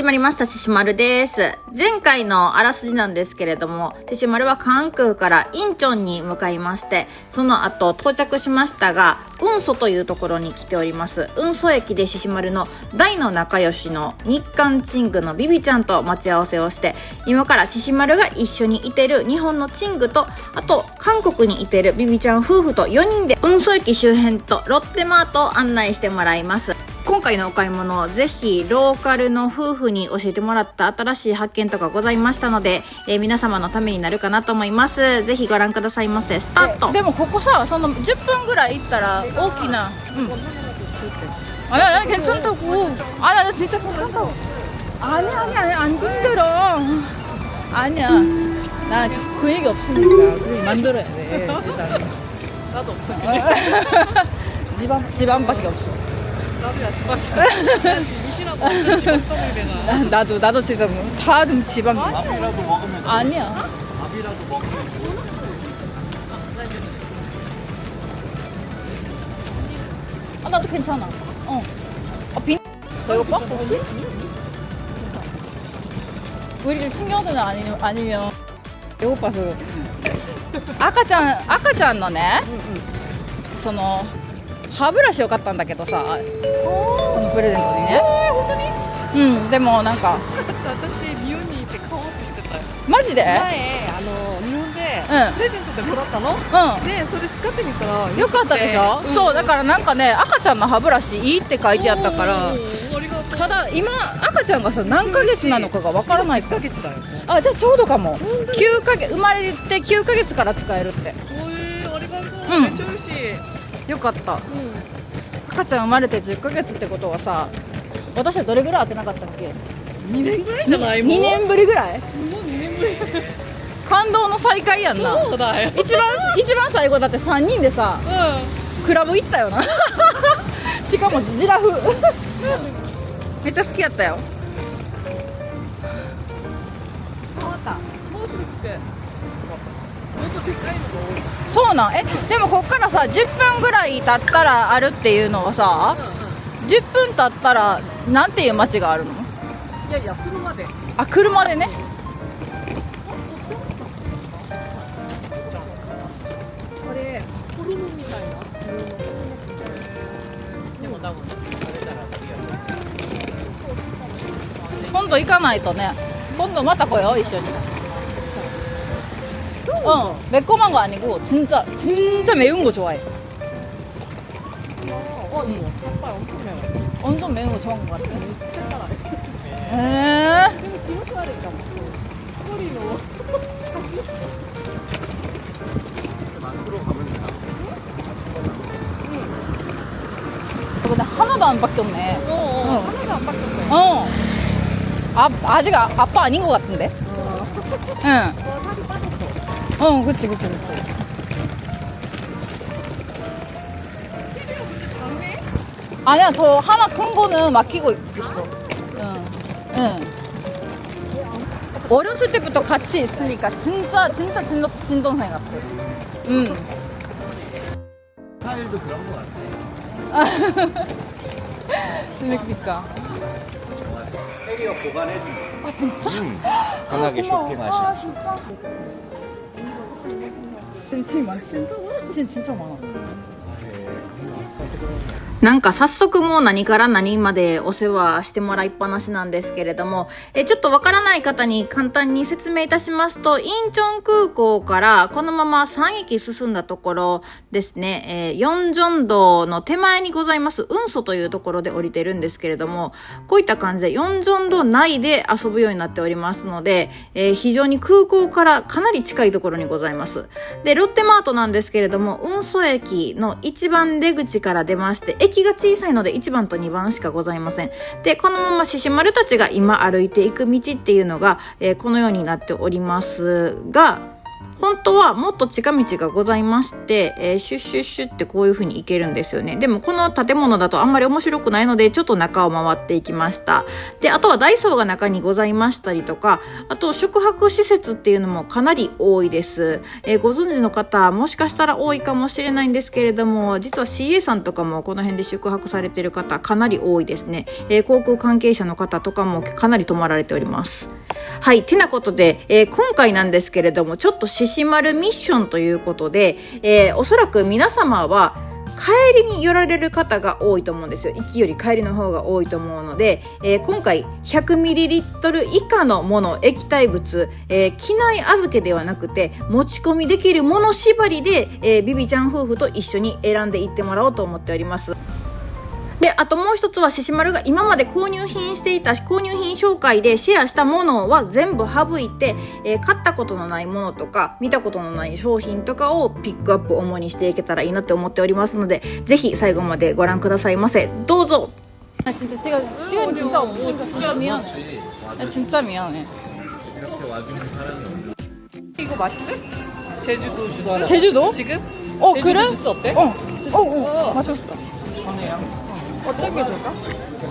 まりました、ししまるです。前回のあらすじなんですけれども、ししまるは関空からインチョンに向かいまして、その後到着しましたが、雲蘇というところに来ております。雲蘇駅でししまるの大の仲良しの日韓チングのビビちゃんと待ち合わせをして、今からししまるが一緒にいてる日本のチングと、あと韓国にいてるビビちゃん夫婦と4人で雲蘇駅周辺とロッテマートを案内してもらいます。今回のお買い物、ぜひローカルの夫婦に教えてもらった新しい発見とかございましたので、皆様のためになるかなと思います。ぜひご覧くださいませ。スタート。でもここさ、その10分ぐらい行ったら大きな아니야 괜찮다고. 나 진짜 괜찮다고. 아니야 안 힘들어. 아니야 나 그 얘기 없으니까 그걸 만들어야 돼. 일단 나도 없어. 집안밖에 없어. 나도야 집안. 무시라도 완전 집안성을 내가. 나도 지금 다 좀 집안. 밥이라도 먹으면 돼. 아니야. 밥이라도 먹으면 돼. 나도 괜찮아. 이거 봐? 우리 좀 신경쓰는 아니면 배고파서. 아까잖 너네. その歯ブラシよかったんだけどさ、このプレゼントにね。本当に？でもなんか私日本にいて買おうとしてたよ。マジで？前日本でプレゼントでもらったの？でそれ使ってみたらよかったでしょ？そうだからなんかね、赤ちゃんの歯ブラシいいって書いてあったから。ただ今赤ちゃんがさ何ヶ月なのかがわからない。1ヶ月だよ。あ、じゃあちょうどかも。9ヶ月生まれて9ヶ月から使えるって。ありがとう。めっちゃ嬉しい。よかった。赤ちゃん生まれて10ヶ月ってことはさ、私はどれぐらい会ってなかったっけ2年ぐらいじゃない？もう2年ぶりぐらい。もう2年ぶり。感動の再会やんな。そうだよ。一番最後だって3人でさ、クラブ行ったよな。しかもジラフ。めっちゃ好きやったよ。変わった。もうすぐ着く。もっとでかいのが多い。そうなん。でもこっからさ10分ぐらい経ったらあるっていうのはさ、10分経ったらなんていう街があるの？いやいや車で。あ、車でね。これホルモンみたいな。でも多分今度行かないとね。今度また来よう一緒に。매콤한 거 아니고 진짜 매운 거 좋아해. 닭발 엄청 매워. 엄청 매운 거 좋아하는 것 같아. 기모치와르니까 소리로. 만으로 가면 되나? 근데 하나도 안 바뀌었네. 하나도 안 바뀌었네. 아직 아빠 아닌 것 같은데. 응. 살이 빠졌어. 그치. 아니야, 저 하나 큰 거는 막히고 있어. 응. 어렸을 때부터 같이 있으니까 진짜 친동생 같아. 응. 스타일도 그런 거 같아. 그러니까. 캐리어 보관해준다. 아, 진짜? 편하게 쇼핑하시. 진짜? 진짜 많아. 진짜 많아. なんか早速もう何から何までお世話してもらいっぱなしなんですけれども、ちょっとわからない方に簡単に説明いたしますと、インチョン空港からこのまま3駅進んだところですね、ヨンジョン道の手前にございます雲蘇というところで降りてるんですけれども、こういった感じでヨンジョン道内で遊ぶようになっておりますので、非常に空港からかなり近いところにございます。で、ロッテマートなんですけれども、雲蘇駅の一番出口から出まして、駅が小さいので1番と2番しかございません。で、このままししまるたちが今歩いていく道っていうのが、このようになっておりますが、本当はもっと近道がございまして、シュッシュッシュッってこういう風に行けるんですよね。でもこの建物だとあんまり面白くないのでちょっと中を回っていきました。であとはダイソーが中にございましたりとか、あと宿泊施設っていうのもかなり多いです。ご存知の方もしかしたら多いかもしれないんですけれども、実は CA さんとかもこの辺で宿泊されている方かなり多いですね。航空関係者の方とかもかなり泊まられております。はい、てなことで、今回なんですけれどもちょっと獅子丸ミッションということで、おそらく皆様は帰りに寄られる方が多いと思うんですよ。行きより帰りの方が多いと思うので、今回 100ml 以下のもの、液体物、機内預けではなくて持ち込みできるもの縛りで、ビビちゃん夫婦と一緒に選んでいってもらおうと思っております。であともう一つは獅子丸が今まで購入品していた購入品紹介でシェアしたものは全部省いて、買ったことのないものとか見たことのない商品とかをピックアップ主にしていけたらいいなって思っておりますので、ぜひ最後までご覧くださいませ。どうぞ。 진짜 시간이 진짜 없으니까 진짜 미안해. 야, 진짜 미안해. 이렇게 와주는 사람이 이거 맛있대? 제주도 주스. 제주도? 지금? 어 제주도 그래? 주스 어때? 맛있어. 천혜향 어떤 게 좋을까?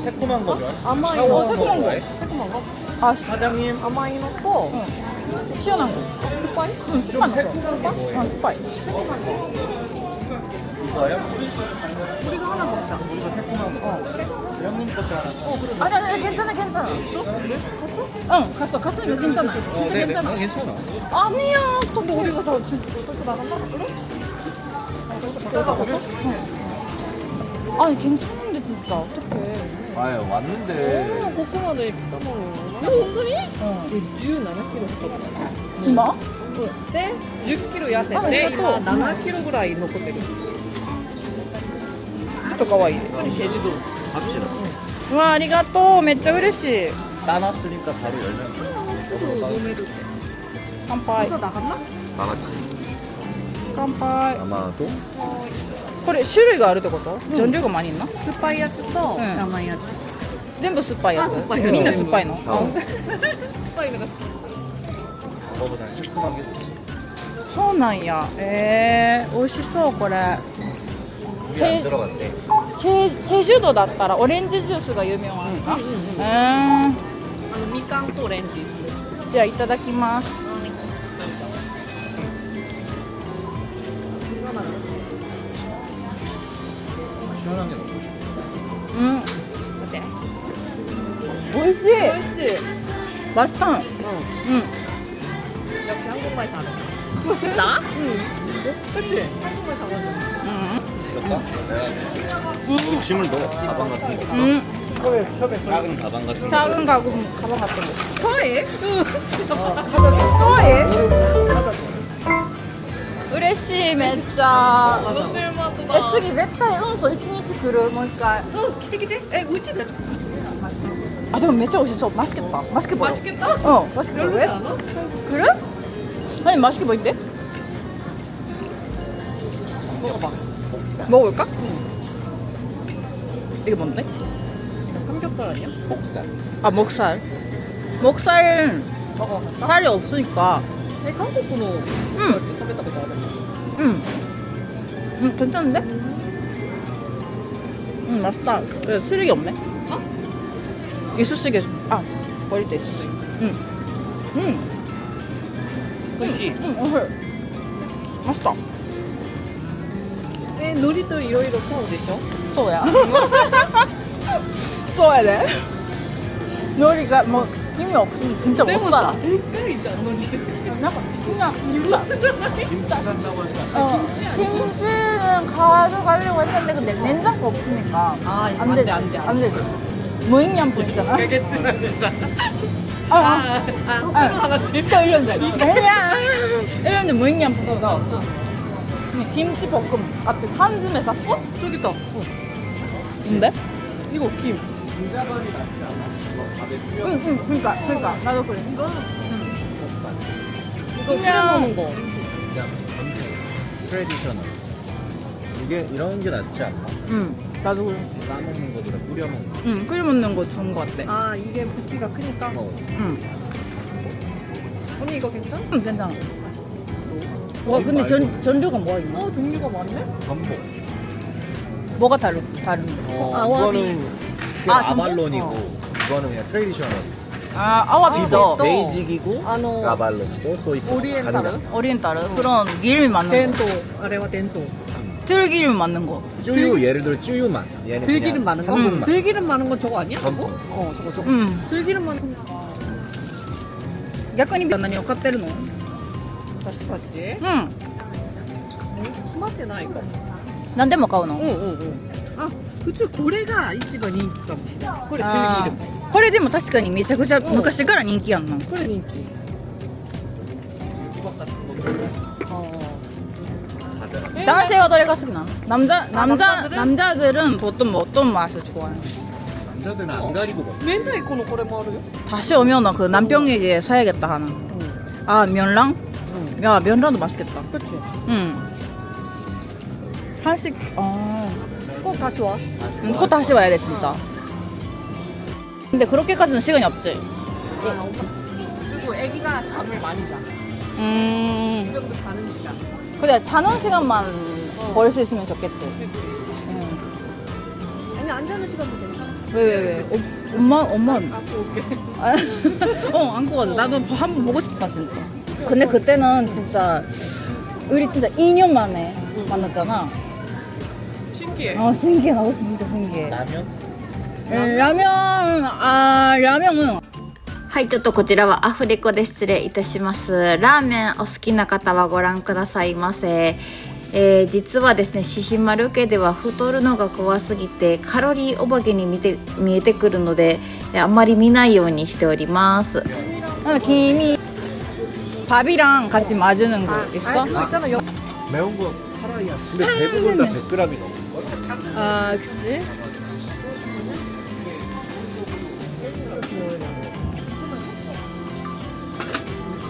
새콤한 거 좋아해? 아마이 샤워 어, 새콤한 거. 좋아해? 새콤한 거? 아 사장님 아마이 넣고 시원한 거. 스파이? 응, 좀 스파 넣어. 새콤한 게 뭐예요? 어 스파이. 이거요? 우리가 하나 먹자. 우리가 새콤한 거 형님 것도 하나 아니 괜찮아. 응 갔으니까 괜찮아. 진짜 네네 괜찮아. 괜찮아 아니야. 또 근데 우리가 다 진짜 어떻게 나간다? 그래? 아니 괜찮은데 진짜 어떡해. 아유 왔는데 고구마를 떠먹는 거.本当に? 어. 17kg 했었다. 今? 네? 10kg痩せあてりがとう今 7kg ぐらい残ってる。ちょっと可愛い. 제주도. 갑시다 와, 아리가또. めっちゃ嬉しい. 따놨으니까 바로 열면 수도 노메도.乾杯. 벌써 나갔나? 나갔지 乾杯. 아마도 これ種類があるってこと? ジョンルが많이 있나? 酸っぱいやつと甘いやつ。全部酸っぱいやつ? あ酸っぱいやつみんな酸っぱいの? 샤워 酸っぱいのが 그거보다 새콤한 게 좋지 そうなんや. 美味しそうこれ. 우리 안 들어갔대 제주도だったらオレンジジュースが有名なのか? みかんとオレンジ。じゃあいただきます. 시원한 게 먹고 싶어 어때? 美味しい. 美味しい。 맛있다. 역시 한국말 잘해. 나? 응. 그치? 한국말 잘하잖아. 그럴까? 욕심을 넣어 가방 같은 거 작은 가방 같은 거 작은 가방 같은 거. 서해? 嬉しいめっちゃ. 오늘만次絶対運送1日来るもう一回. 응, 기대. 에, 우찌다. 아, 근데 진짜 맛있어. 맛있겠다. 맛있게 보여. 맛있겠다? 어, 맛있게 보여. 왜? 않아? 그래? 아니, 맛있게 보인대? 먹어봐. 먹어볼까? 이게 뭔데? 삼겹살 아니야? 목살 아, 목살. 목살 먹어봤어? 살이 없으니까. 에, 한국 분호. 응. 食べたことある. 괜찮은데? 맛있다. 왜, 쓰레기 없네? 어? 이쑤시개. 아, 버릴 때 이쑤시개. 그치? 맛있다. 에, 놀이도 이러이러 타오 되죠? そうやそうやで海苔がもう意味없으면 진짜 못 살아. 색깔이잖아, 놀이.なんか그냥 김치 산다고 하지 않아? 김치는 가져가려고 했는데 근데 냉장고 없으니까 아, 안 되지. 안 되지. 무인양품 있잖아. 알겠습니다. 아, 하나씩. 또 이런데. 이런데 무인양품에서 김치 볶음 같은缶詰 샀어? 저기 있다. 근데? 이거 김. 김자반이 낫지 않아? 밥에 뿌려 그러니까 나도 그래. 이거 그냥- 끓여 먹는 거. 김자반 트레디셔널 이게 이런 게 낫지 않나? 나도 그래. 싸먹는 거보다 뿌려 먹는 거 끓여 먹는 거 좋은 거 같아. 아, 이게 부피가 크니까. 어. 응, 언니 이거 괜찮아? 괜찮아. 와 근데 전류가 뭐가 있나? 종류가 많네? 전복. 뭐가 다른 거? 이거는 지금 아, 전복? 아발론이고 이거는 그냥 트레디셔널. 아 아와비도 베이직이고 あの 아발론이고 소이 소스. オリエンタル 간장. 오리엔탈 그런 기름이 맞는 伝 거 統あれは伝統 들기름 맞는 거 쭈유 예를 들어 쭈유만. 얘는 들기름 그냥 많은 거? 한국만. 들기름 많은 건 저거 아니야? 전복. 저거 들기름 많은 거 逆に何を買ってるの私たちうん決まってないかも何でも買うのあ普通これが一番人気かもしれないこれあ들기름ーこれでも確かにめちゃくちゃ昔から人気やんなこれ人気男性はどれが好きなの남자들은 보통 어떤 맛을 좋아해요? 남자들은 안 가리고 먹어. 明太子のこれもあるよ 다시 오면 그 남편에게 사야겠다 하나 아 면랑? 야 면랑도 맛있겠다 그치 응 한식 꼭 다시 와 코 다시 와야 돼 진짜 근데 그렇게까지는 시간이 없지 그리고 애기가 잠을 많이 자 이 정도 자는 시간 그래 자는 시간만 벌 수 있으면 좋겠지 응. 아니 안 자는 시간도 괜찮아 왜? 엄마는 갖고 올게 안고 가자 나도 한번 보고 싶다 진짜 근데 그때는 진짜 우리 진짜 2년 만에 만났잖아 신기해 신기해 나도 진짜 신기해 라면? 라면은 はい、ちょっとこちらはアフレコで失礼いたします。ラーメンお好きな方はご覧くださいませ。実はですね、獅子丸家では太るのが怖すぎてカロリーお化けに見えてくるので、あんまり見ないようにしております。 김이 밥이랑 같이 맞는 거 있어? 그거 있잖아 여... 매운 거 살아야. 근데 대부분 다 100g이 넘을 걸? 아 그치?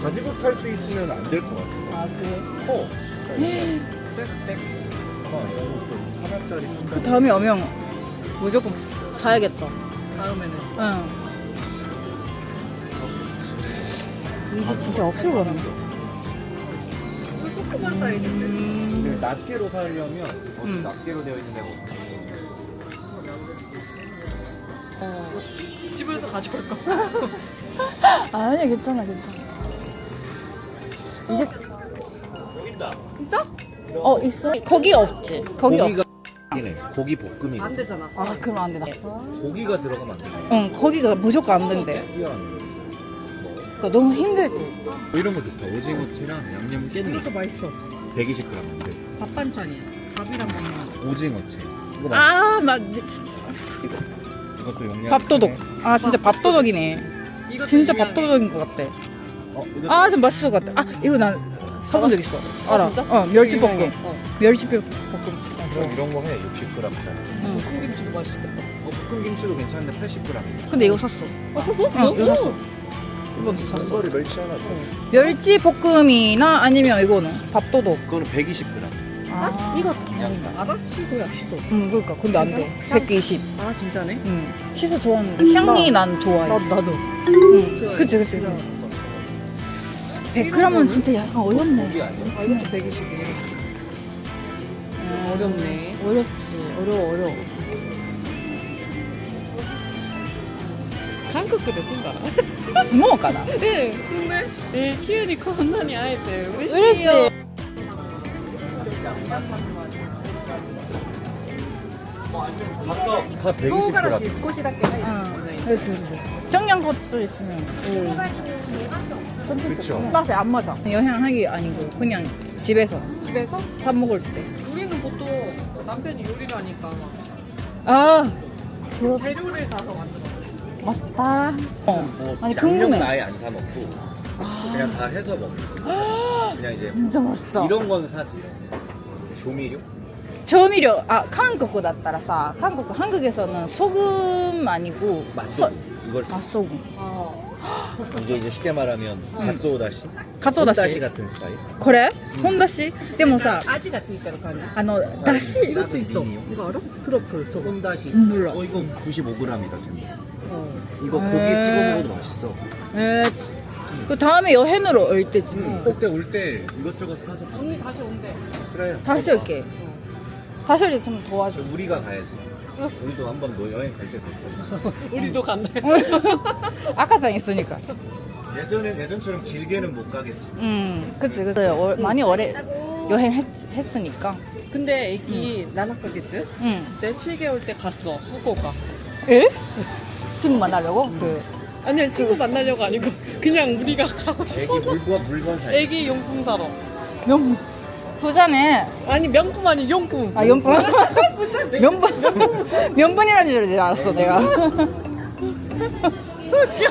가지고 탈 수 있으면 안 될 것 같아. 아 그래? 커. 백 하나짜리 그 상당히. 다음에 오면 무조건 사야겠다 다음에는 응 이제 진짜 없을 것 같네 이거 조그만 사이즈인데 근데 낱개로 사려면 음. 낱개로 되어 있는 데가 집에서 가져올까? 아니야 괜찮아 이제 여기 있다. 있어? 거기 없지 거기 없 고기가 해. 고기 볶음이. 안 되잖아 아 그럼 안 된다 고기가 들어가면 안 돼. 응 거기가 무조건 안 된대 희한해. 그러니까 너무 힘들지 뭐 이런 거 좋다. 오징어채랑 양념 깻잎 이것도 맛있어 120g 안 돼. 밥 반찬이야 밥이랑 먹는 오징어채. 이거 맛있어. 아나 진짜 이것도 영양. 밥도둑 아 진짜 밥도둑이네 이것도 진짜 유명해. 밥도둑인 것 같아 이거 아 좀 맛있을 것 같아 아 이거 난 사본 적 있어 알아 진짜? 멸치볶음 어. 멸치볶음 이런 거 해. 60g짜리. 응. 콩김치도 맛있겠다 볶음 김치도 괜찮은데 80g. 근데 이거 샀어 샀어? 응 이거 샀어 이번도 샀어 전설이 멸치 하나 더. 멸치볶음이나 아니면 이거는 밥도둑 그거는 120g. 아? 이거 양파. 알아? 시소야 시소 그러니까 근데 안돼 괜찮아? 120 아 진짜네? 응 시소 좋아하는데 향이 난 좋아해 나도 응 좋아해. 그치 100g은 진짜 약간 어렵네 고기 아니야? 아 이것도 120이네 어렵네 어렵지 어려워 한국어를 쓴다 相撲かな네 근데急にこんなに会えて嬉しい嬉しいよ 다 唐辛子 120g. 少しだけ入る 그치 청양고추 있으면 그렇죠. 맛에 안 맞아 여행하기 아니고 그냥 집에서 집에서? 사 먹을 때 우리는 보통 남편이 요리를 하니까 아, 재료를 사서 만들어 맛있다. 뭐 아니, 양념은 궁금해. 아예 안 사 먹고 그냥 다 해서 먹고. 그냥 이제 진짜 맛있다. 이런 건 사지. 조미료? 조미료, 한국だったらさ, 한국에서는 소금 아니고 맛소금. 이걸 써. 맛소금. 이게 이제 쉽게 말하면 갓소다시? 가소다시. 다시 같은 스타일? 그래? 혼다시? でもさ, 味がついてる感じ 다시. 이것도 있어 미니요? 이거 알아? 트러플 소금 혼다시 스타일. 몰라. 이거 95g이다 된다. 어. 이거 고기에 찍어 먹어도 맛있어. 그 다음에 여행으로 올 때지. 그때 올 때 이것저것 사서 가. 다시 온대. 그래. 다시 올게. 다시 올 때 좀 도와줘. 우리가 가야지. 우리도 한번 너 여행 갈 때 됐어. 우리도 간대. 아까장 있으니까. 예전처럼 길게는 못 가겠지. 그치. 많이 오래 여행했으니까. 근데 애기 나나카겠지? 내 7개월 때 갔어. 후쿠오카. 에? 친구 만나려고? 아니 친구 만나려고 아니고 그냥 우리가 가고 싶어. 애기 물건 사. 애기 용품 사러. 명품. 부자네. 아니 명품 아니 용품. 아, 연분? 명분이라는 줄 알았어, 내가.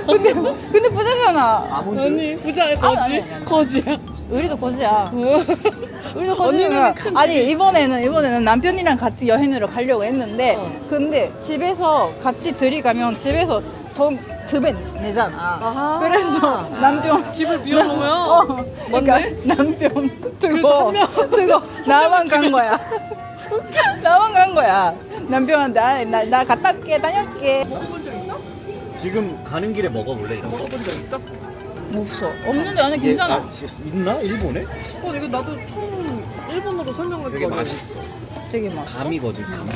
근데 부자잖아. 아몬드. 아니 부자 거지. 아니. 거지야. 우리도 거지야. 우리도 언니는 거지야. 큰데. 아니, 이번에는 남편이랑 같이 여행으로 가려고 했는데, 근데 집에서 같이 들이가면 집에서 돈 두 배 내잖아. 아하. 그래서 남편 집을 비워놓으면 그러니까 남편 두고 나만 간 거야. 나만 간 거야. 남편한테 나 갔다 올게, 다녀올게. 지금 가는 길에 먹어볼래? 이런 거? 먹어본 적 있어? 없어. 없는데 아니 괜찮아. 있나? 일본에? 이거 나도 처음 일본어로 설명을 되게 했거든. 맛있어. 되게 맛있어. 감이거든, 감.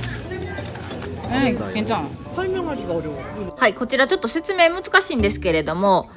괜찮아. 설명하기가 어려워. はい、こちらちょっと説明難しいんですけれども、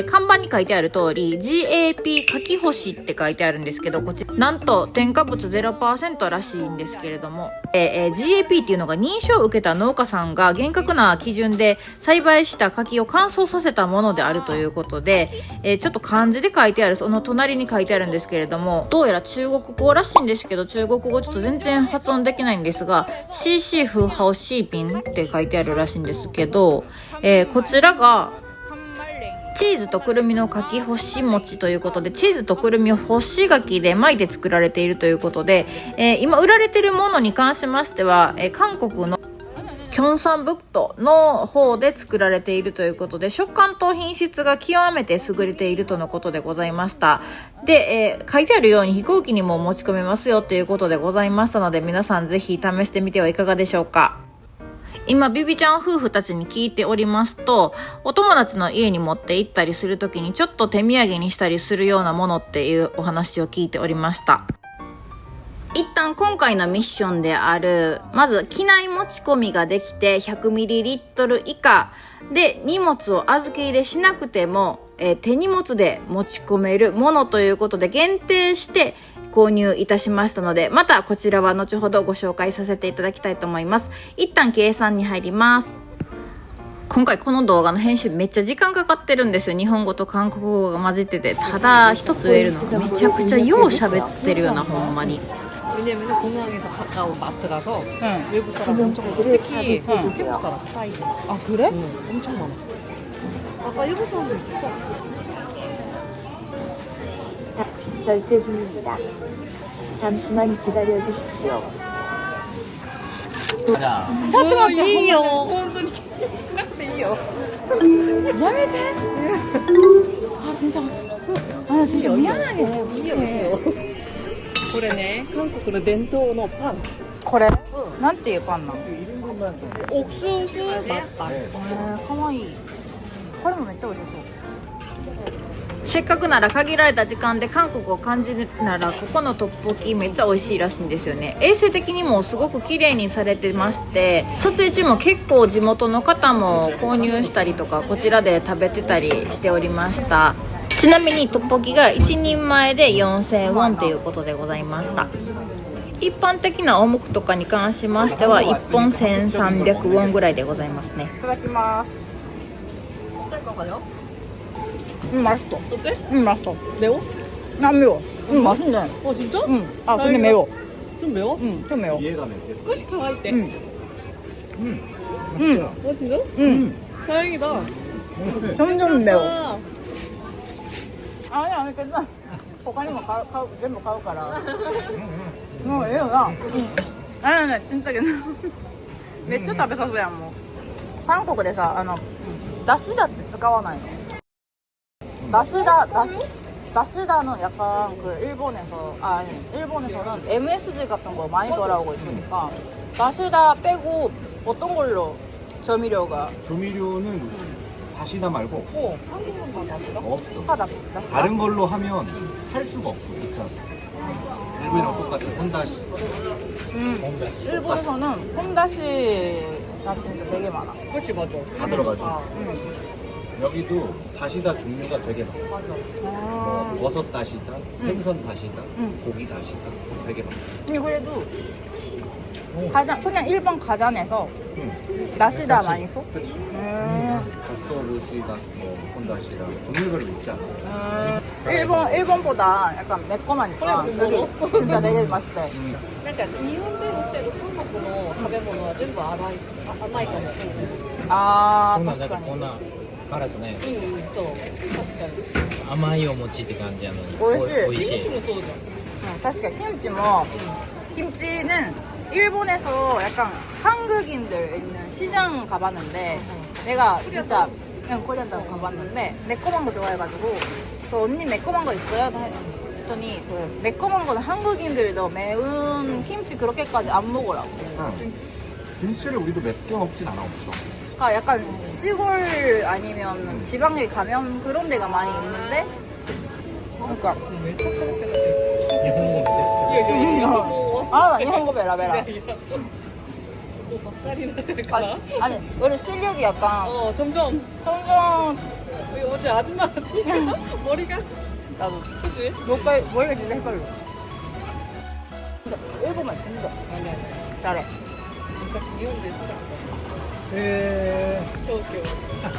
看板に書いてある通り GAP かき干しって書いてあるんですけど、こちらなんと添加物 0% らしいんですけれども、GAP っていうのが認証を受けた農家さんが厳格な基準で栽培した柿を乾燥させたものであるということで、ちょっと漢字で書いてある、その隣に書いてあるんですけれども、どうやら中国語らしいんですけど、中国語ちょっと全然発音できないんですが、CC 風ハオシーピンって書いてあるらしいんですけど、こちらがチーズとくるみの柿干し餅ということで、チーズとくるみを干し柿で巻いて作られているということで、今売られているものに関しましては、韓国のキョンサンブクトの方で作られているということで、食感と品質が極めて優れているとのことでございました。で、書いてあるように飛行機にも持ち込めますよということでございましたので、皆さんぜひ試してみてはいかがでしょうか。今ビビちゃん夫婦たちに聞いておりますと、お友達の家に持って行ったりするときにちょっと手土産にしたりするようなものっていうお話を聞いておりました。一旦今回のミッションである、まず機内持ち込みができて 100ml 以下で荷物を預け入れしなくても、手荷物で持ち込めるものということで限定して購入いたしましたので、またこちらは後ほどご紹介させていただきたいと思います。一旦計算に入ります。今回この動画の編集めっちゃ時間かかってるんですよ。日本語と韓国語が混じってて、ただ一つ言えるのはめちゃくちゃよう喋ってるような、ほんまに。 왜냐면 공항에서 가까운 마트라서 외국 사람 엄청 많고 특히 일본 사람 사이. 아, 그래? 엄청 많아. 아까 일본 사람도 있었어. 결제 중입니다. 잠시만 기다려 주십시오. 가자. 이요. 혼돈이 시작돼요. 아, 진짜 미안하게. 그러네. 한국의伝統の 판. これなんていうパンなの？ 옥수수 맛빵. かわいい。これもめっちゃ美味しそう。せっかくなら限られた時間で韓国を感じるなら、ここのトッポッキめっちゃ美味しいらしいんですよね。衛生的にもすごく綺麗にされてまして、撮影中も結構地元の方も購入したりとか、こちらで食べてたりしておりました。ちなみにトッポッキが1人前で4000ウォンということでございました。一般的なおむくとかに関しましては1本1300ウォンぐらいでございますね。いただきます。 어떨까요? 맛있어. 어때? 맛있어. 매워? 안 매워. 맛있네. 진짜? 아, 근데 매워. 좀 매워? 좀 매워. 이해가 돼. 少し乾いて. 진짜? 다행이다. 점점 매워. 아, 아니, 괜찮아. 他にも全部買うから。もうええよな。아니, 진짜 괜찮아. めっちゃ食べさせやんもう。韓国でさ、だしだって使わないの。 다시다는 약간 그 일본에서는 MSG 같은 거 많이 돌아오고 있으니까 다시다 빼고 어떤 걸로 조미료가? 조미료는 다시다 말고 없어. 한국은 다 다시다? 없어. 하다 비싸. 다른 걸로 하면 할 수가 없어. 비싸서. 일본이랑 똑같아. 혼다시. 일본에서는 홈다시가 진짜 되게 많아. 그렇지 맞아. 다 들어가지. 아, 여기도 다시다 종류가 되게 많아. 맞아. 뭐 버섯 다시다, 생선 다시다, 고기 다시다 되게 많아. 근데 그래도 가장 그냥 일본 가잔에서 응. 다시다 많이 써? 그렇지. 가소부시다, 뭐 혼다시다 종류별로 있지 않아? 일본보다 약간 매콤하니까 여기 진짜 되게 맛있대. なんか日本で売ってる韓国の食べ物は全部甘いかも。 아 なん 確 か か こん に な辛くないうん、そう。確かに。甘いお餅って感じなのに美味しい美味しいキムチもそうじゃん。 確かに김치는 일본에서 약간 한국인들 있는 시장 가봤는데 내가 진짜 그냥 코리안타운 가봤는데 매콤한 거 좋아해가지고 그 언니 매콤한 거 있어요? 했더니 그 매콤한 거는 한국인들도 매운 김치 그렇게까지 안 먹으라고. 김치를 우리도 맵게 먹진 않아 없어. 그러니까 약간 시골 아니면 지방에 가면 그런 데가 많이 있는데 그러니까 めっちゃ辛くなってる。日本語いやいやいや、もう。 아 일본어 베라베라 いやいやもうばっかりになってるから。 아니 우리 실력이 약간 점점. 점점 어제 아줌마 머리가. 나도 그치? 머리가 진짜 헷갈려. 근데 일본말 진짜 아니 아니. 잘해. 昔日本でした。へ東京。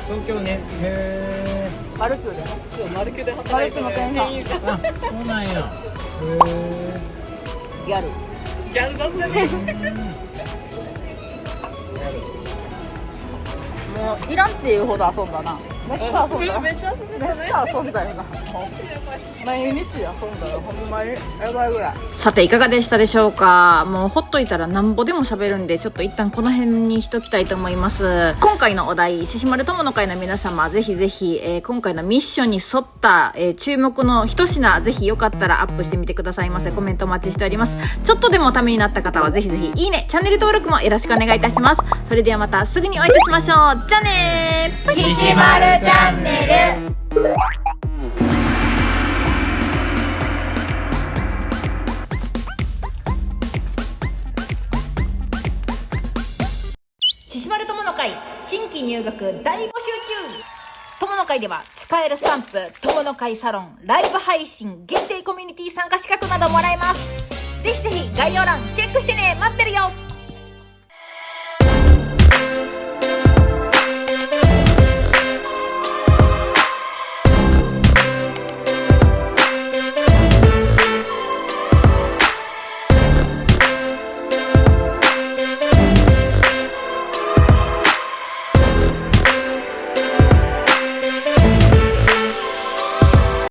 東京ねへ 가르쳐줘. そうマルキュで働いてる店員さん。あそうなんや 리얼. ギャルだったね。 뭐 이란때 이후도 아선다나. 매차 아선다. めっちゃ遊んでたね。 매차 아선다 이거. やばい。 毎日遊んだよ。ほんまにやばいぐらい。さていかがでしたでしょうか。もうほっといたらなんぼでも喋るんで、ちょっと一旦この辺にしときたいと思います。今回のお題、獅子丸友の会の皆様、ぜひぜひ、今回のミッションに沿った、注目の一品、ぜひよかったらアップしてみてくださいませ。コメントお待ちしております。ちょっとでもためになった方はぜひぜひいいね、チャンネル登録もよろしくお願いいたします。それではまたすぐにお会いいたしましょう。じゃあねー。獅子丸チャンネル。獅子丸友の会新規入学大募集中。友の会では使えるスタンプ、友の会サロン、ライブ配信、限定コミュニティ参加資格などもらえます。ぜひぜひ概要欄チェックしてね。待ってるよ。